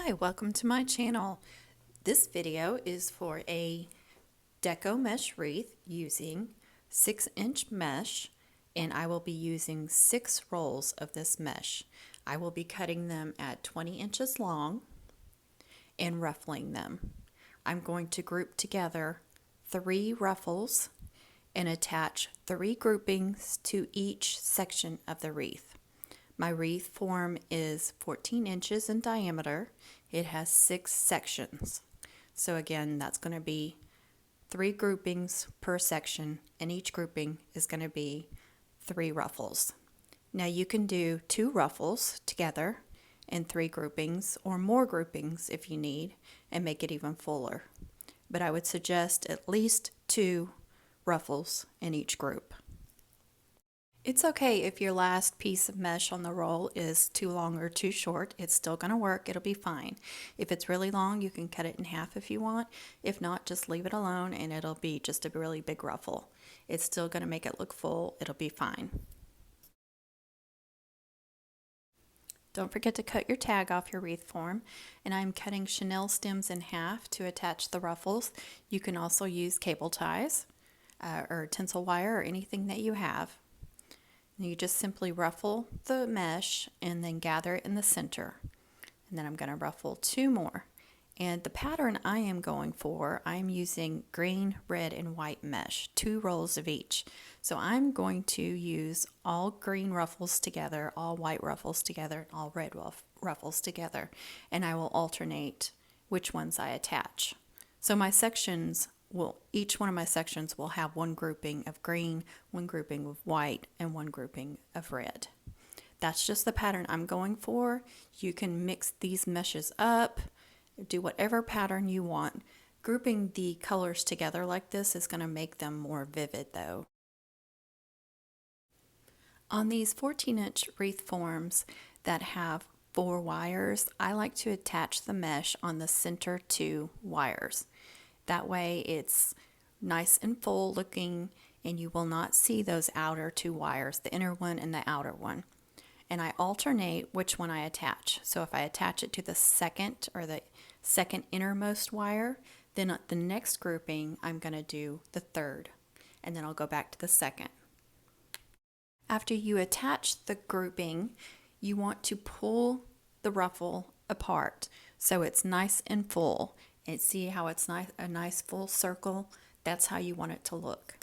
Hi, welcome to my channel. This video is for a Deco mesh wreath using 6-inch mesh, and I will be using 6 rolls of this mesh. I will be cutting them at 20 inches long and ruffling them. I'm going to group together 3 ruffles and attach 3 groupings to each section of the wreath. My wreath form is 14 inches in diameter. It has 6 sections. So again, that's going to be 3 groupings per section, and each grouping is going to be 3 ruffles. Now you can do 2 ruffles together and 3 groupings, or more groupings if you need, and make it even fuller. But I would suggest at least 2 ruffles in each group. It's okay if your last piece of mesh on the roll is too long or too short. It's still going to work. It'll be fine. If it's really long, you can cut it in half if you want. If not, just leave it alone and it'll be just a really big ruffle. It's still going to make it look full. It'll be fine. Don't forget to cut your tag off your wreath form. And I'm cutting chenille stems in half to attach the ruffles. You can also use cable ties or tinsel wire or anything that you have. You just simply ruffle the mesh and then gather it in the center. And then I'm going to ruffle 2 more. And the pattern I am going for, I'm using green, red, and white mesh, 2 rolls of each. So I'm going to use all green ruffles together, all white ruffles together, and all red ruffles together. And I will alternate which ones I attach. So my sections each one of my sections will have 1 grouping of green, 1 grouping of white, and 1 grouping of red. That's just the pattern I'm going for. You can mix these meshes up, do whatever pattern you want. Grouping the colors together like this is going to make them more vivid though. On these 14-inch wreath forms that have 4 wires, I like to attach the mesh on the center 2 wires. That way it's nice and full looking and you will not see those outer 2 wires, the inner one and the outer one. And I alternate which one I attach. So if I attach it to the second innermost wire, then the next grouping I'm going to do the 3rd, and then I'll go back to the 2nd. After you attach the grouping, you want to pull the ruffle apart so it's nice and full. And see how it's a nice full circle? That's how you want it to look.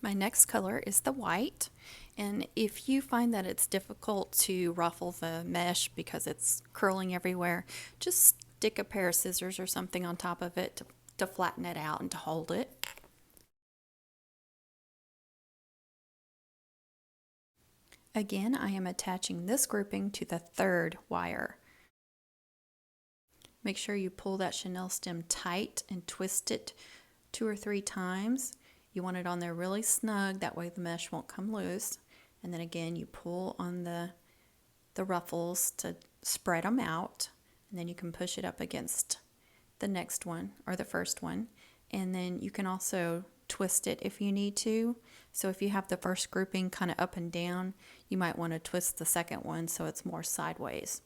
My next color is the white, and if you find that it's difficult to ruffle the mesh because it's curling everywhere, just stick a pair of scissors or something on top of it to flatten it out and to hold it. Again, I am attaching this grouping to the 3rd wire. Make sure you pull that chenille stem tight and twist it 2 or 3 times. You want it on there really snug, that way the mesh won't come loose. And then again, you pull on the ruffles to spread them out, and then you can push it up against the next one or the first one. And then you can also twist it if you need to. So if you have the first grouping kind of up and down, you might want to twist the second one so it's more sideways.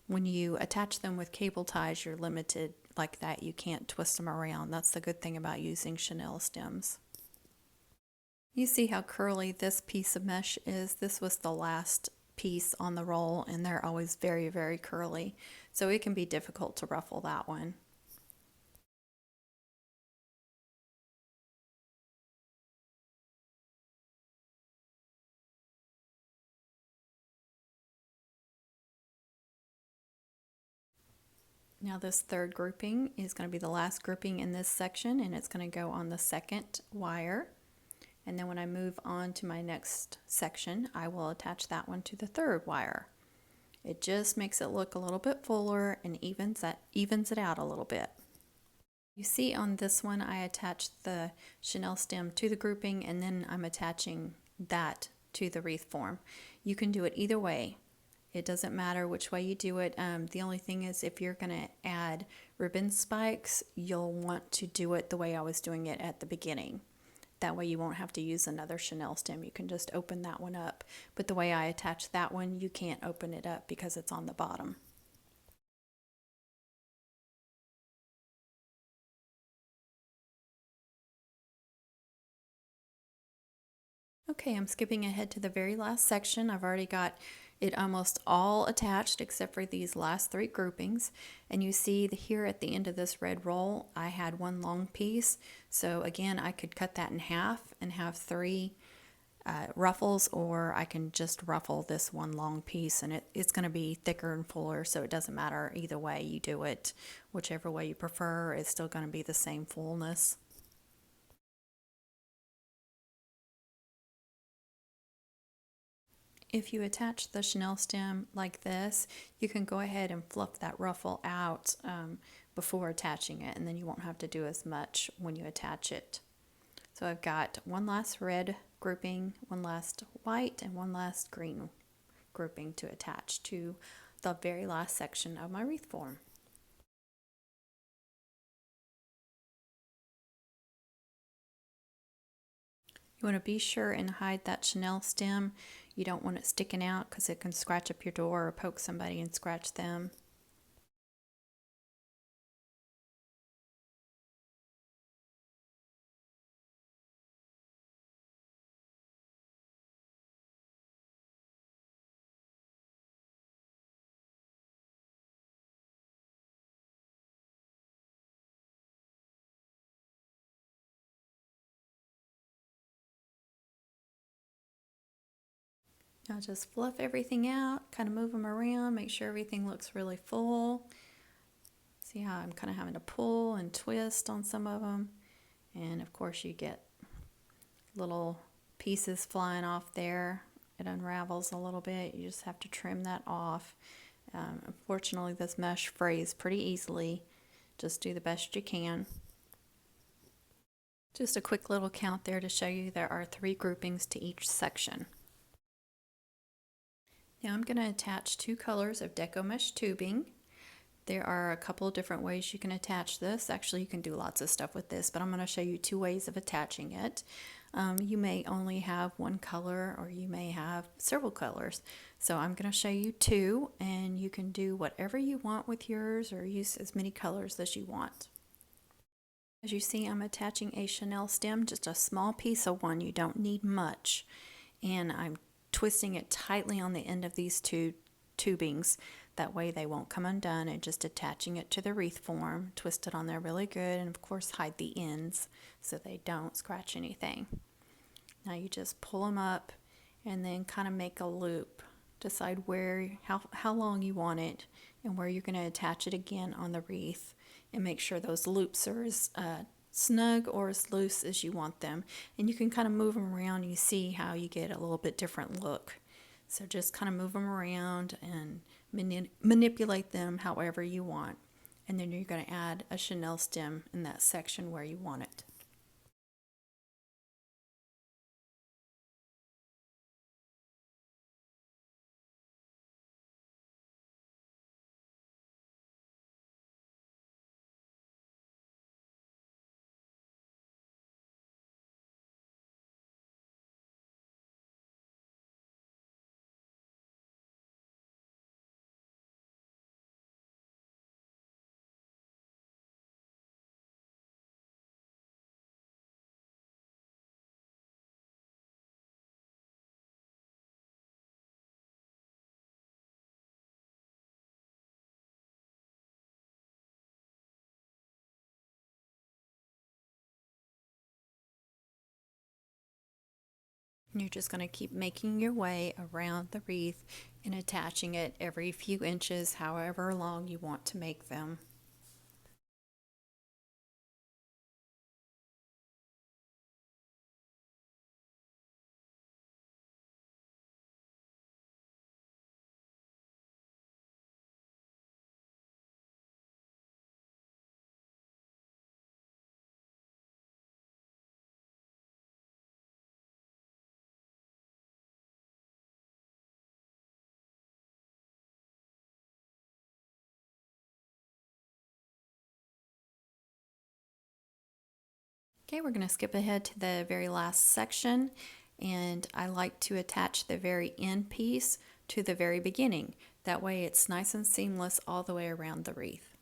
When you attach them with cable ties, you're limited like that. You can't twist them around. That's the good thing about using chenille stems. You see how curly this piece of mesh is? This was the last piece on the roll, and they're always very, very curly. So it can be difficult to ruffle that one. Now this 3rd grouping is going to be the last grouping in this section, and it's going to go on the 2nd wire. And then when I move on to my next section, I will attach that one to the 3rd wire. It just makes it look a little bit fuller and evens it out a little bit. You see on this one, I attached the chenille stem to the grouping, and then I'm attaching that to the wreath form. You can do it either way. It doesn't matter which way you do it. The only thing is if you're going to add ribbon spikes, you'll want to do it the way I was doing it at the beginning. That way you won't have to use another chenille stem. You can just open that one up. But the way I attach that one, you can't open it up because it's on the bottom. Okay, I'm skipping ahead to the very last section. I've already got it almost all attached except for these last three groupings. And you see here at the end of this red roll, I had one long piece. So again, I could cut that in half and have three ruffles, or I can just ruffle this one long piece, and it's going to be thicker and fuller, so it doesn't matter either way you do it. Whichever way you prefer, it's still going to be the same fullness. If you attach the Chenille stem like this, you can go ahead and fluff that ruffle out before attaching it, and then you won't have to do as much when you attach it. So I've got one last red grouping, one last white, and one last green grouping to attach to the very last section of my wreath form. You want to be sure and hide that Chenille stem. You don't want it sticking out because it can scratch up your door or poke somebody and scratch them. Now just fluff everything out, kind of move them around, make sure everything looks really full. See how I'm kind of having to pull and twist on some of them. And of course you get little pieces flying off there. It unravels a little bit. You just have to trim that off. Unfortunately, this mesh frays pretty easily. Just do the best you can. Just a quick little count there to show you there are 3 groupings to each section. Now I'm going to attach 2 colors of Deco mesh tubing. There are a couple of different ways you can attach this. Actually, you can do lots of stuff with this, but I'm going to show you 2 ways of attaching it. You may only have one color, or you may have several colors. So I'm going to show you 2, and you can do whatever you want with yours, or use as many colors as you want. As you see, I'm attaching a Chenille stem, just a small piece of one. You don't need much. And I'm twisting it tightly on the end of these 2 tubings. That way they won't come undone, and just attaching it to the wreath form. Twist it on there really good, and of course hide the ends so they don't scratch anything. Now you just pull them up and then kind of make a loop. Decide how long you want it and where you're going to attach it again on the wreath, and make sure those loops are as snug or as loose as you want them. And you can kind of move them around. You see how you get a little bit different look. So just kind of move them around and manipulate them however you want. And then you're going to add a Chenille stem in that section where you want it. And you're just going to keep making your way around the wreath and attaching it every few inches, however long you want to make them. Okay, we're going to skip ahead to the very last section, and I like to attach the very end piece to the very beginning. That way it's nice and seamless all the way around the wreath.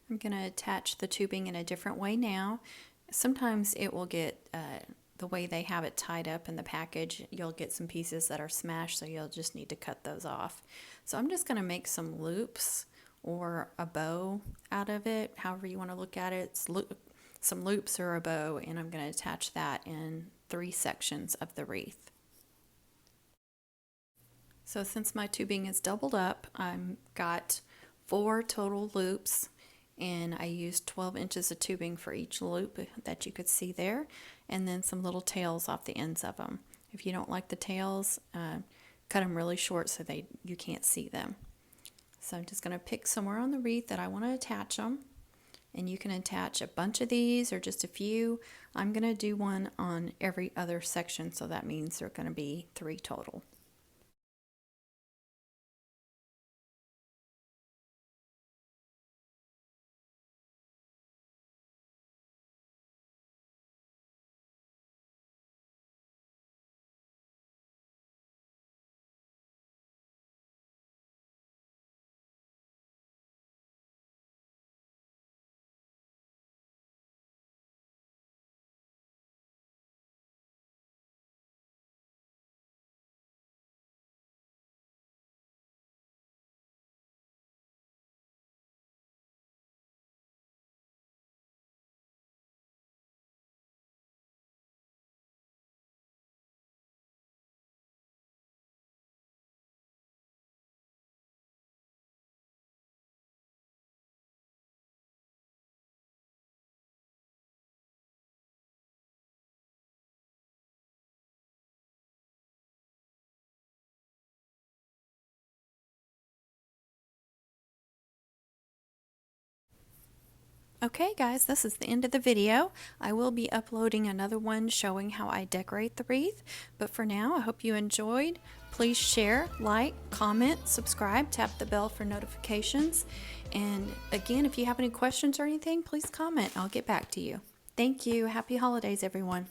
I'm going to attach the tubing in a different way now. Sometimes it will get, the way they have it tied up in the package, you'll get some pieces that are smashed, so you'll just need to cut those off. So I'm just going to make some loops or a bow out of it, however you want to look at it. It's some loops or a bow, and I'm going to attach that in 3 sections of the wreath. So since my tubing is doubled up, I've got 4 total loops, and I used 12 inches of tubing for each loop that you could see there, and then some little tails off the ends of them. If you don't like the tails, cut them really short so you can't see them. So I'm just going to pick somewhere on the wreath that I want to attach them, and you can attach a bunch of these or just a few. I'm going to do one on every other section, so that means there are going to be 3 total. Okay guys, this is the end of the video. I will be uploading another one showing how I decorate the wreath, but for now I hope you enjoyed. Please share, like, comment, subscribe, tap the bell for notifications, and again, if you have any questions or anything, please comment. I'll get back to you. Thank you. Happy holidays, everyone.